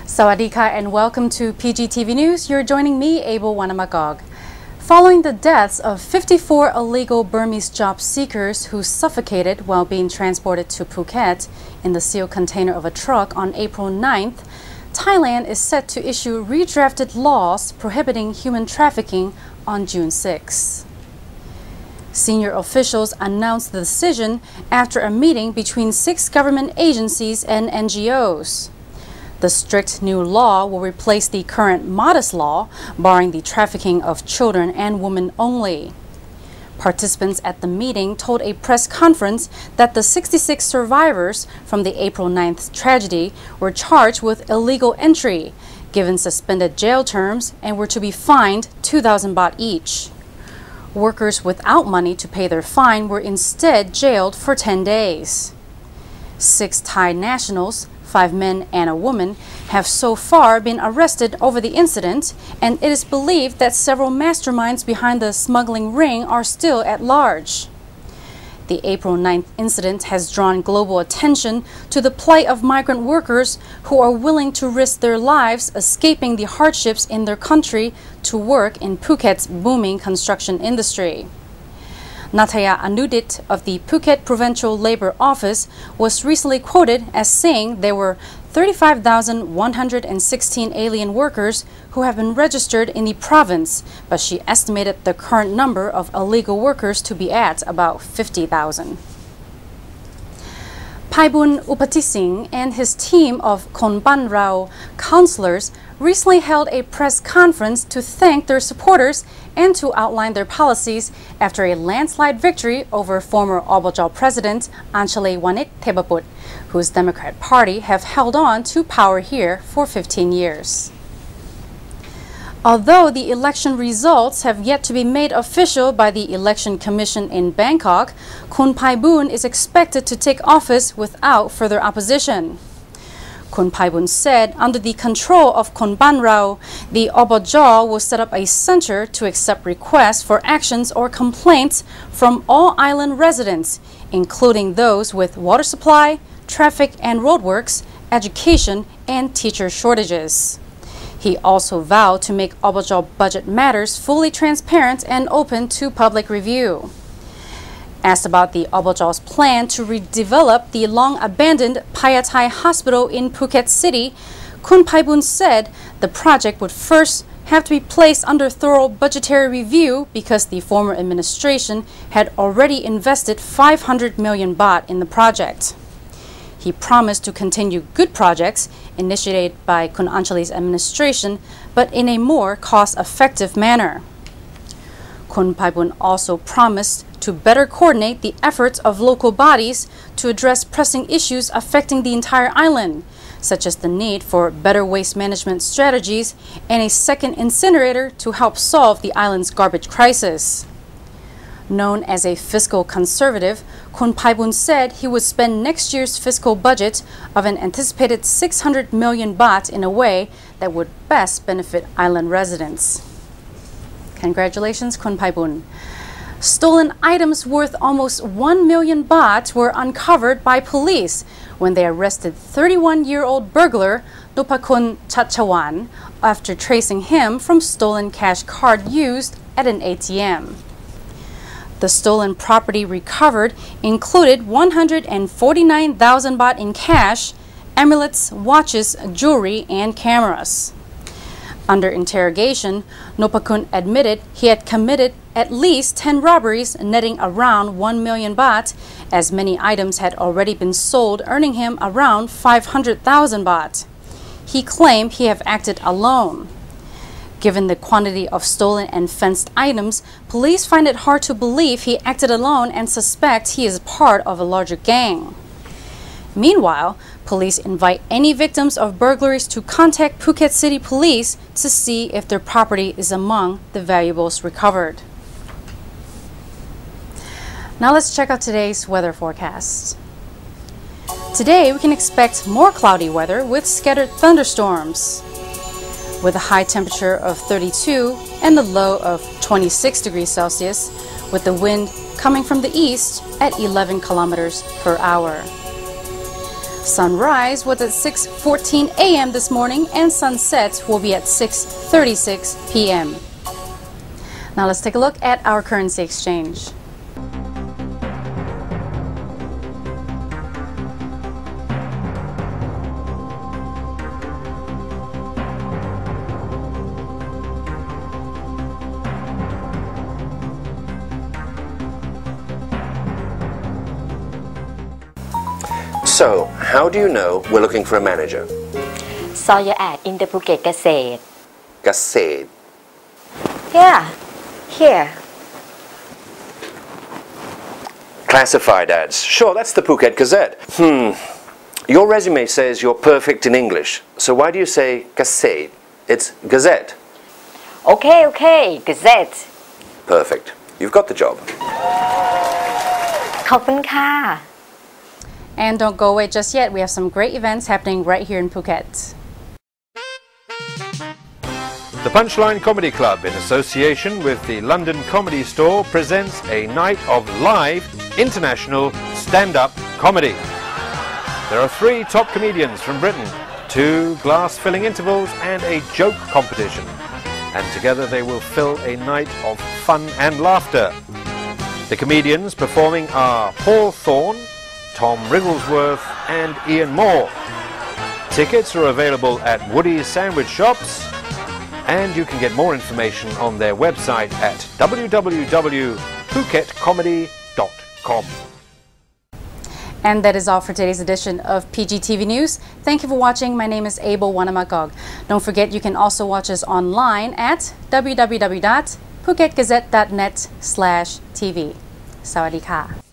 Sawadika and welcome to PGTV News. You're joining me, Abel Wanamagog. Following the deaths of 54 illegal Burmese job seekers who suffocated while being transported to Phuket in the sealed container of a truck on April 9th, Thailand is set to issue redrafted laws prohibiting human trafficking on June 6. Senior officials announced the decision after a meeting between 6 government agencies and NGOs. The strict new law will replace the current modest law, barring the trafficking of children and women only. Participants at the meeting told a press conference that the 66 survivors from the April 9th tragedy were charged with illegal entry, given suspended jail terms, and were to be fined 2,000 baht each. Workers without money to pay their fine were instead jailed for 10 days. 6 Thai nationals, 5 men and a woman, have so far been arrested over the incident, and it is believed that several masterminds behind the smuggling ring are still at large. The April 9th incident has drawn global attention to the plight of migrant workers who are willing to risk their lives escaping the hardships in their country to work in Phuket's booming construction industry. Nataya Anudit of the Phuket Provincial Labour Office was recently quoted as saying there were 35,116 alien workers who have been registered in the province, but she estimated the current number of illegal workers to be at about 50,000. Paibun Upatising and his team of Konban Rao councillors recently held a press conference to thank their supporters and to outline their policies after a landslide victory over former Obojal President Anchale Wanit Thebaput, whose Democrat Party have held on to power here for 15 years. Although the election results have yet to be made official by the Election Commission in Bangkok, Kun Paibun is expected to take office without further opposition. Kun Paibun said under the control of Konban Rao, the Obojal will set up a center to accept requests for actions or complaints from all island residents, including those with water supply, traffic and roadworks, education, and teacher shortages. He also vowed to make Obojal budget matters fully transparent and open to public review. Asked about the Obojal's plan to redevelop the long-abandoned Payathai Hospital in Phuket City, Kun Paibun said the project would first have to be placed under thorough budgetary review because the former administration had already invested 500 million baht in the project. He promised to continue good projects initiated by Kun Anchale's administration, but in a more cost-effective manner. Kun Paibun also promised to better coordinate the efforts of local bodies to address pressing issues affecting the entire island, such as the need for better waste management strategies and a second incinerator to help solve the island's garbage crisis. Known as a fiscal conservative, Kun Paibun said he would spend next year's fiscal budget of an anticipated 600 million baht in a way that would best benefit island residents. Congratulations, Kun Paibun. Stolen items worth almost 1 million baht were uncovered by police when they arrested 31-year-old burglar Nopakun Chachawan after tracing him from stolen cash card used at an ATM. The stolen property recovered included 149,000 baht in cash, amulets, watches, jewelry, and cameras. Under interrogation, Nopakun admitted he had committed at least 10 robberies netting around 1 million baht, as many items had already been sold, earning him around 500,000 baht. He claimed he had acted alone. Given the quantity of stolen and fenced items, police find it hard to believe he acted alone and suspect he is part of a larger gang. Meanwhile, police invite any victims of burglaries to contact Phuket City Police to see if their property is among the valuables recovered. Now let's check out today's weather forecast. Today we can expect more cloudy weather with scattered thunderstorms, with a high temperature of 32 and a low of 26 degrees Celsius, with the wind coming from the east at 11 kilometers per hour. Sunrise was at 6:14 a.m. this morning and sunset will be at 6:36 p.m. Now let's take a look at our currency exchange. So, how do you know we're looking for a manager? Saw your ad in the Phuket Gazette. Gazette. Yeah, here. Classified ads. Sure, that's the Phuket Gazette. Your resume says you're perfect in English. So why do you say Gazette? It's Gazette. Okay, Gazette. Perfect. You've got the job. ขอบคุณค่ะ And don't go away just yet. We have some great events happening right here in Phuket. The Punchline Comedy Club, in association with the London Comedy Store, presents a night of live international stand-up comedy. There are 3 top comedians from Britain, 2 glass-filling intervals and a joke competition. And together they will fill a night of fun and laughter. The comedians performing are Paul Thorne, Tom Wrigglesworth and Ian Moore. Tickets are available at Woody's Sandwich Shops, and you can get more information on their website at www.phuketcomedy.com. And that is all for today's edition of PGTV News. Thank you for watching. My name is Abel Wanamagog. Don't forget you can also watch us online at www.phuketgazette.net/tv. สวัสดีค่ะ